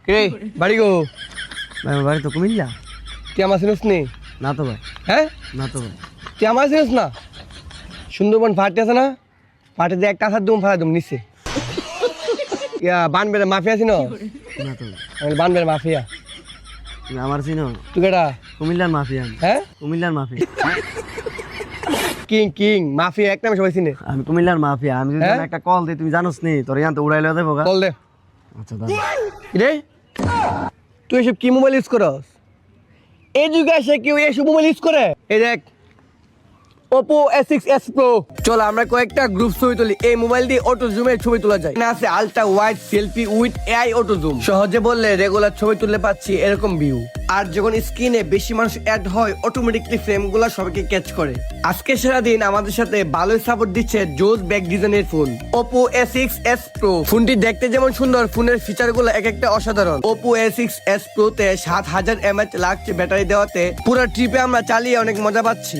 কে বাড়ি গো? ভাই আমার বাড়ি তো কুমিল্লা। তুই আমার চিনিস নি? না তো ভাই, হ্যাঁ না তো ভাই। তুই আমার চিনিস না? সুন্দরবন পার্টি আছে না, পার্টিতে একটা আসার দুম ফালা দুম নিচে বানবের মাফিয়া ছিল, না তো ভাই। আমি বানবের মাফিয়া। তুমি আমার চিনো? তুই কেটা? কুমিল্লার মাফিয়া আমি। হ্যাঁ কুমিল্লার মাফিয়া। কিং কিং মাফিয়া এক নামে সবাই চিনে। আমি কুমিল্লার মাফিয়া। আমি যদি হ্যাঁ? তোকে একটা কল দিই তুই জানোস নি, তোর ইয়ান্তে উড়াই লয়ে দেবো গা। কল দে। আচ্ছা দাদা। রে তুই এসব কি মোবাইল ইউজ করস? এই যুগে এসে কেউ এসব মোবাইল ইউজ করে? এই দেখ Oppo A6s Pro। চল আমরা কয়েকটা গ্রুপ ছবি তুলি। এই মোবাইল দিয়ে অটো জুমের ছবি তোলা যায়। এখানে আছে ultra wide selfie with AI auto zoom. সহজে বললে রেগুলার ছবি তুললে পাচ্ছি এরকম ভিউ। আর যখন স্ক্রিনে বেশি মানুষ অ্যাড হয় অটোমেটিকলি ফ্রেমগুলো সবাইকে ক্যাচ করে। আজকে সারাদিন আমাদের সাথে ভালোই সাপোর্ট দিচ্ছে জোস ব্যাক ডিজাইনের ফোন Oppo A6s Pro। ফোনটি দেখতে যেমন সুন্দর, ফোনের ফিচারগুলো এক একটা অসাধারণ। Oppo A6s Pro তে 7000 mAh লাগছে ব্যাটারি দেওয়াতে পুরো ট্রিপে আমরা চালিয়ে অনেক মজা পাচ্ছি।